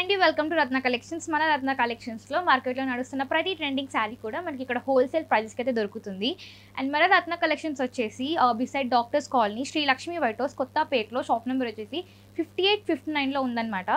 అండి welcome to Ratna collections. మన రత్న కలెక్షన్స్లో మార్కెట్లో నడుస్తున్న ప్రతి ట్రెండింగ్ శారీ కూడా మనకి ఇక్కడ హోల్సేల్ ప్రైస్కి అయితే దొరుకుతుంది. అండ్ మన రత్న కలెక్షన్స్ వచ్చేసి beside doctors colony Shri Lakshmi white house కొత్తపేటలో షాప్ నెంబర్ వచ్చేసి 5859లో ఉందన్నమాట.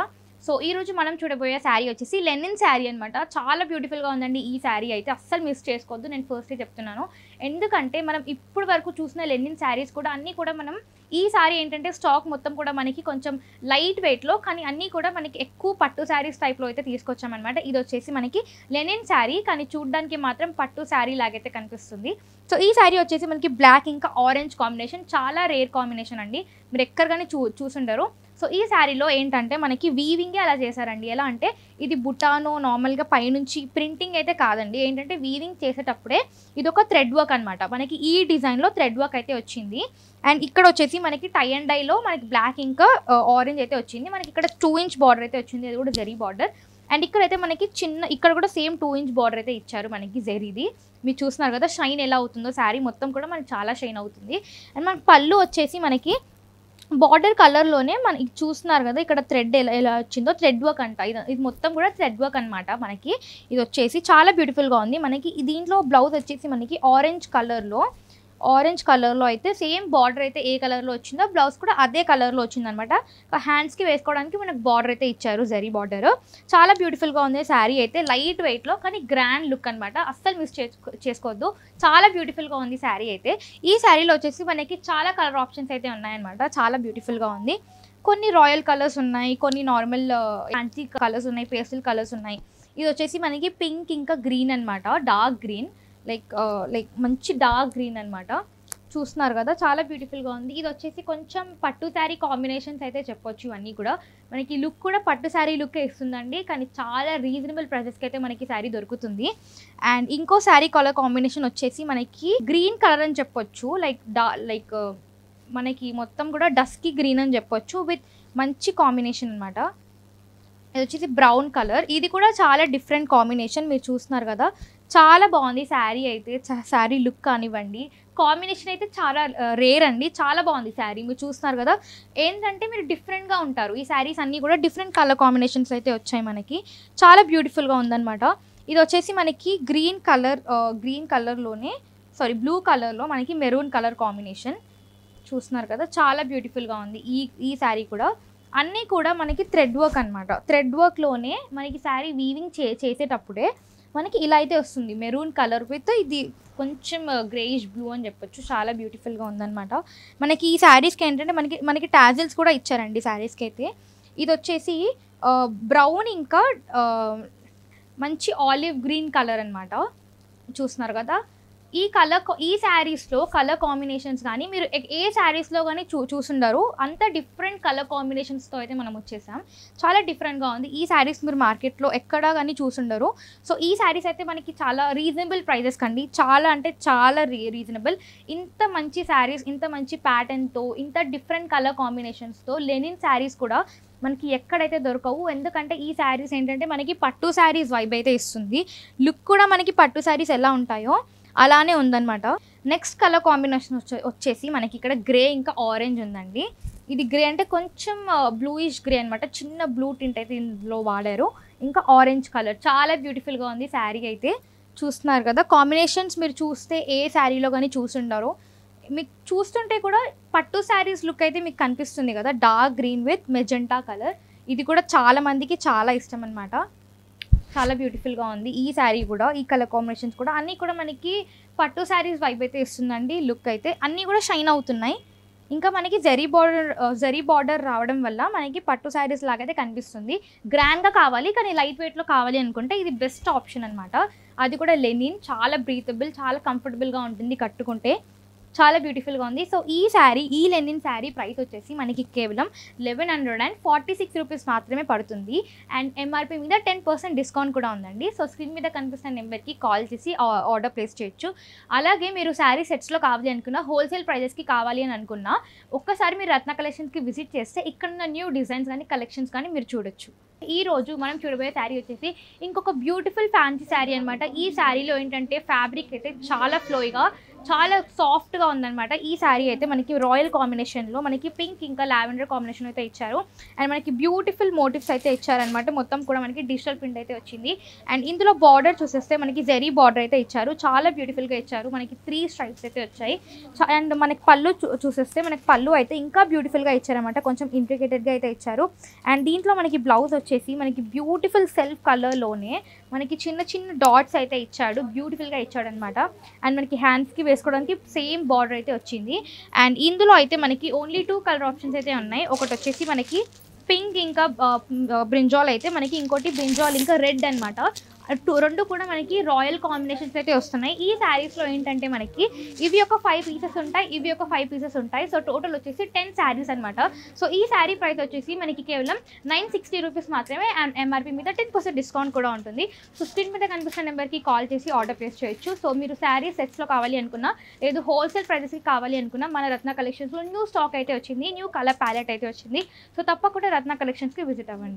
సో ఈ రోజు మనం చూడబోయే శారీ వచ్చేసి లెనిన్ శారీ అనమాట. చాలా బ్యూటిఫుల్గా ఉందండి ఈ శారీ అయితే, అస్సలు మిస్ చేసుకోవద్దు. నేను ఫస్టే చెప్తున్నాను, ఎందుకంటే మనం ఇప్పుడు వరకు చూసిన లెనిన్ శారీస్ కూడా అన్నీ కూడా మనం ఈ శారీ ఏంటంటే స్టాక్ మొత్తం కూడా మనకి కొంచెం లైట్ వెయిట్లో, కానీ అన్నీ కూడా మనకి ఎక్కువ పట్టు శారీస్ టైప్లో అయితే తీసుకొచ్చామన్నమాట. ఇది వచ్చేసి మనకి లెనిన్ శారీ, కానీ చూడడానికి మాత్రం పట్టు శారీ లాగైతే కనిపిస్తుంది. సో ఈ శారీ వచ్చేసి మనకి బ్లాక్ ఇంకా ఆరెంజ్ కాంబినేషన్, చాలా రేర్ కాంబినేషన్ అండి, మీరు ఎక్కడికైనా చూసుండరు. సో ఈ శారీలో ఏంటంటే మనకి వీవింగే అలా చేశారండి. ఎలా అంటే ఇది బుటానో నార్మల్గా పైనుంచి ప్రింటింగ్ అయితే కాదండి, ఏంటంటే వీవింగ్ చేసేటప్పుడే ఇది ఒక థ్రెడ్ వర్క్ అనమాట. మనకి ఈ డిజైన్లో థ్రెడ్ వర్క్ అయితే వచ్చింది. అండ్ ఇక్కడ వచ్చేసి మనకి టై అండ్ డైలో మనకి బ్లాక్ ఇంకా ఆరెంజ్ అయితే వచ్చింది. మనకి ఇక్కడ 2 ఇంచ్ బార్డర్ అయితే వచ్చింది, అది కూడా జరీ బార్డర్. అండ్ ఇక్కడైతే మనకి ఇక్కడ కూడా సేమ్ 2 ఇంచ్ బార్డర్ అయితే ఇచ్చారు మనకి జరీది. మీరు చూస్తున్నారు కదా షైన్ ఎలా అవుతుందో, శారీ మొత్తం కూడా మనకి చాలా షైన్ అవుతుంది. అండ్ మనకి పళ్ళు వచ్చేసి మనకి బార్డర్ కలర్లోనే మనకి చూస్తున్నారు కదా, ఇక్కడ థ్రెడ్ ఎలా వచ్చిందో థ్రెడ్ వర్క్ అంట. ఇది మొత్తం కూడా థ్రెడ్ వర్క్ అనమాట. మనకి ఇది వచ్చేసి చాలా బ్యూటిఫుల్గా ఉంది. మనకి దీంట్లో బ్లౌజ్ వచ్చేసి మనకి ఆరెంజ్ కలర్లో అయితే సేమ్ బార్డర్ అయితే ఏ కలర్లో వచ్చిందో బ్లౌజ్ కూడా అదే కలర్లో వచ్చిందనమాట. హ్యాండ్స్కి వేసుకోవడానికి మనకు బార్డర్ అయితే ఇచ్చారు, జరీ బార్డర్. చాలా బ్యూటిఫుల్గా ఉంది శారీ అయితే, లైట్ వెయిట్లో కానీ గ్రాండ్ లుక్ అనమాట. అస్సలు మిస్ చేసుకోవద్దు, చాలా బ్యూటిఫుల్గా ఉంది శారీ అయితే. ఈ శారీలో వచ్చేసి మనకి చాలా కలర్ ఆప్షన్స్ అయితే ఉన్నాయన్నమాట. చాలా బ్యూటిఫుల్గా ఉంది. కొన్ని రాయల్ కలర్స్ ఉన్నాయి, కొన్ని నార్మల్ ఫ్యాన్సీ కలర్స్ ఉన్నాయి, పేస్టల్ కలర్స్ ఉన్నాయి. ఇది వచ్చేసి మనకి పింక్ ఇంకా గ్రీన్ అనమాట, డార్క్ గ్రీన్, లైక్ మంచి డార్క్ గ్రీన్ అనమాట. చూస్తున్నారు కదా, చాలా బ్యూటిఫుల్గా ఉంది. ఇది వచ్చేసి కొంచెం పట్టు శారీ కాంబినేషన్స్ అయితే చెప్పొచ్చు. ఇవన్నీ కూడా మనకి లుక్ కూడా పట్టు శారీ లుక్కే ఇస్తుందండి, కానీ చాలా రీజనబుల్ ప్రైసెస్కి అయితే మనకి శారీ దొరుకుతుంది. అండ్ ఇంకో శారీ కలర్ కాంబినేషన్ వచ్చేసి మనకి గ్రీన్ కలర్ అని చెప్పొచ్చు, లైక్ మనకి మొత్తం కూడా డస్కీ గ్రీన్ అని చెప్పొచ్చు, విత్ మంచి కాంబినేషన్ అనమాట. ఇది వచ్చేసి బ్రౌన్ కలర్, ఇది కూడా చాలా డిఫరెంట్ కాంబినేషన్. మీరు చూస్తున్నారు కదా, చాలా బాగుంది శారీ అయితే. శారీ లుక్ కానివ్వండి, కాంబినేషన్ అయితే చాలా రేర్ అండి, చాలా బాగుంది శారీ. మీరు చూస్తున్నారు కదా, ఏంటంటే మీరు డిఫరెంట్గా ఉంటారు. ఈ శారీస్ అన్నీ కూడా డిఫరెంట్ కలర్ కాంబినేషన్స్ అయితే వచ్చాయి మనకి, చాలా బ్యూటిఫుల్గా ఉందన్నమాట. ఇది వచ్చేసి మనకి బ్లూ కలర్లో మనకి మెరూన్ కలర్ కాంబినేషన్. చూస్తున్నారు కదా, చాలా బ్యూటిఫుల్గా ఉంది ఈ శారీ కూడా. అన్నీ కూడా మనకి థ్రెడ్ వర్క్ అనమాట. థ్రెడ్ వర్క్లోనే మనకి శారీ వీవింగ్ చేసేటప్పుడే మనకి ఇలా అయితే వస్తుంది, మెరూన్ కలర్ విత్ ఇది కొంచెం గ్రేయిష్ బ్లూ అని చెప్పొచ్చు. చాలా బ్యూటిఫుల్గా ఉందన్నమాట. మనకి ఈ శారీస్కి ఏంటంటే మనకి టాజిల్స్ కూడా ఇచ్చారండి శారీస్కి అయితే. ఇది వచ్చేసి బ్రౌన్ ఇంకా మంచి ఆలివ్ గ్రీన్ కలర్ అనమాట. చూస్తున్నారు కదా, ఈ శారీస్లో కలర్ కాంబినేషన్స్ కానీ మీరు ఏ శారీస్లో కానీ చూసుండరు, అంత డిఫరెంట్ కలర్ కాంబినేషన్స్తో అయితే మనం వచ్చేసాం. చాలా డిఫరెంట్గా ఉంది ఈ శారీస్, మీరు మార్కెట్లో ఎక్కడా కానీ చూసుండరు. సో ఈ శారీస్ అయితే మనకి చాలా రీజనబుల్ ప్రైజెస్ కండి, చాలా అంటే చాలా రీజనబుల్. ఇంత మంచి శారీస్, ఇంత మంచి ప్యాటర్న్తో, ఇంత డిఫరెంట్ కలర్ కాంబినేషన్స్తో లెనిన్ శారీస్ కూడా మనకి ఎక్కడైతే దొరకవు. ఎందుకంటే ఈ శారీస్ ఏంటంటే మనకి పట్టు శారీస్ వైబ్ అయితే ఇస్తుంది. లుక్ కూడా మనకి పట్టు శారీస్ ఎలా ఉంటాయో అలానే ఉందన్నమాట. నెక్స్ట్ కలర్ కాంబినేషన్ వచ్చేసి మనకి ఇక్కడ గ్రే ఇంకా ఆరెంజ్ ఉందండి. ఇది గ్రే అంటే కొంచెం బ్లూయిష్ గ్రే అనమాట, చిన్న బ్లూ టింట్ అయితే ఇందులో వాడారు. ఇంకా ఆరెంజ్ కలర్, చాలా బ్యూటిఫుల్గా ఉంది శారీ అయితే. చూస్తున్నారు కదా, కాంబినేషన్స్ మీరు చూస్తే ఏ శారీలో కానీ చూసుండరు. మీకు చూస్తుంటే కూడా పట్టు శారీస్ లుక్ అయితే మీకు కనిపిస్తుంది కదా, dark green with magenta colour. ఇది కూడా చాలా మందికి చాలా ఇష్టం అనమాట. చాలా బ్యూటిఫుల్గా ఉంది ఈ శారీ కూడా. ఈ కలర్ కాంబినేషన్స్ కూడా అన్నీ కూడా మనకి పట్టు శారీస్ వైబ్ అయితే ఇస్తుందండి. లుక్ అయితే అన్నీ కూడా షైన్ అవుతున్నాయి. ఇంకా మనకి జరీ బార్డర్ రావడం వల్ల మనకి పట్టు శారీస్ లాగైతే కనిపిస్తుంది. గ్రాండ్గా కావాలి కానీ లైట్ వెయిట్లో కావాలి అనుకుంటే ఇది బెస్ట్ ఆప్షన్ అనమాట. అది కూడా లెనిన్, చాలా బ్రీతబుల్, చాలా కంఫర్టబుల్గా ఉంటుంది కట్టుకుంటే. చాలా బ్యూటిఫుల్గా ఉంది. సో ఈ లెనిన్ శారీ ప్రైస్ వచ్చేసి మనకి కేవలం 1146 రూపీస్ మాత్రమే పడుతుంది. అండ్ ఎంఆర్పి మీద 10% డిస్కౌంట్ కూడా ఉందండి. సో స్క్రీన్ మీద కనిపిస్తున్న నెంబర్కి కాల్ చేసి ఆర్డర్ ప్లేస్ చేయొచ్చు. అలాగే మీరు శారీ సెట్స్లో కావాలి అనుకున్నా, హోల్సేల్ ప్రైజెస్కి కావాలి అని అనుకున్నా, ఒక్కసారి మీరు రత్న కలెక్షన్స్కి విజిట్ చేస్తే ఇక్కడ ఉన్న న్యూ డిజైన్స్ కానీ కలెక్షన్స్ కానీ మీరు చూడొచ్చు. ఈ రోజు మనం చూడబోయే శారీ వచ్చేసి ఇంకొక బ్యూటిఫుల్ ఫ్యాన్సీ శారీ అనమాట. ఈ శారీలో ఏంటంటే ఫ్యాబ్రిక్ అయితే చాలా ఫ్లోయిగా, చాలా సాఫ్ట్గా ఉందన్నమాట. ఈ శారీ అయితే మనకి రాయల్ కాంబినేషన్లో మనకి పింక్ ఇంకా లావెండర్ కాంబినేషన్ అయితే ఇచ్చారు. అండ్ మనకి బ్యూటిఫుల్ మోటివ్స్ అయితే ఇచ్చారనమాట. మొత్తం కూడా మనకి డిజిటల్ ప్రింట్ అయితే వచ్చింది. అండ్ ఇందులో బార్డర్ చూసేస్తే మనకి జెరీ బార్డర్ అయితే ఇచ్చారు. చాలా బ్యూటిఫుల్గా ఇచ్చారు. మనకి 3 స్ట్రైప్స్ అయితే వచ్చాయి. అండ్ మనకి పళ్ళు చూసేస్తే మనకి పళ్ళు అయితే ఇంకా బ్యూటిఫుల్గా ఇచ్చారనమాట. కొంచెం ఇంట్రికేటెడ్గా అయితే ఇచ్చారు. అండ్ దీంట్లో మనకి బ్లౌజ్ వచ్చేసి మనకి బ్యూటిఫుల్ సెల్ఫ్ కలర్లోనే మనకి చిన్న చిన్న డాట్స్ అయితే ఇచ్చాడు. బ్యూటిఫుల్గా ఇచ్చాడు అనమాట. అండ్ మనకి హ్యాండ్స్కి వేసుకోవడానికి సేమ్ బార్డర్ అయితే వచ్చింది. అండ్ ఇందులో అయితే మనకి ఓన్లీ 2 కలర్ ఆప్షన్స్ అయితే ఉన్నాయి. ఒకటి వచ్చేసి మనకి పింక్ ఇంకా బ్రింజాల్ అయితే మనకి, ఇంకోటి బ్రింజాల్ ఇంకా రెడ్ అనమాట. రెండు కూడా మనకి రాయల్ కాంబినేషన్స్ అయితే వస్తున్నాయి. ఈ శారీస్లో ఏంటంటే మనకి ఇవి ఒక 5 పీసెస్ ఉంటాయి, ఇవి ఒక 5 పీసెస్ ఉంటాయి. సో టోటల్ వచ్చేసి 10 శారీస్ అనమాట. సో ఈ శారీ ప్రైస్ వచ్చేసి మనకి కేవలం 960 రూపీస్ మాత్రమే. అండ్ ఎంఆర్పీ మీద 10% డిస్కౌంట్ కూడా ఉంటుంది. సో స్క్రీన్ మీద కనిపిస్తున్న నెంబర్కి కాల్ చేసి ఆర్డర్ ప్లేస్ చేయొచ్చు. సో మీరు శారీ సెట్స్లో కావాలి అనుకున్నా, లేదు హోల్సేల్ ప్రైజెస్కి కావాలి అనుకున్నా, మన రత్న కలెక్షన్స్లో న్యూ స్టాక్ అయితే వచ్చింది, న్యూ కలర్ ప్యాలెట్ అయితే వచ్చింది. సో తప్పకుండా రత్న కలెక్షన్స్కి విజిట్ అవ్వండి.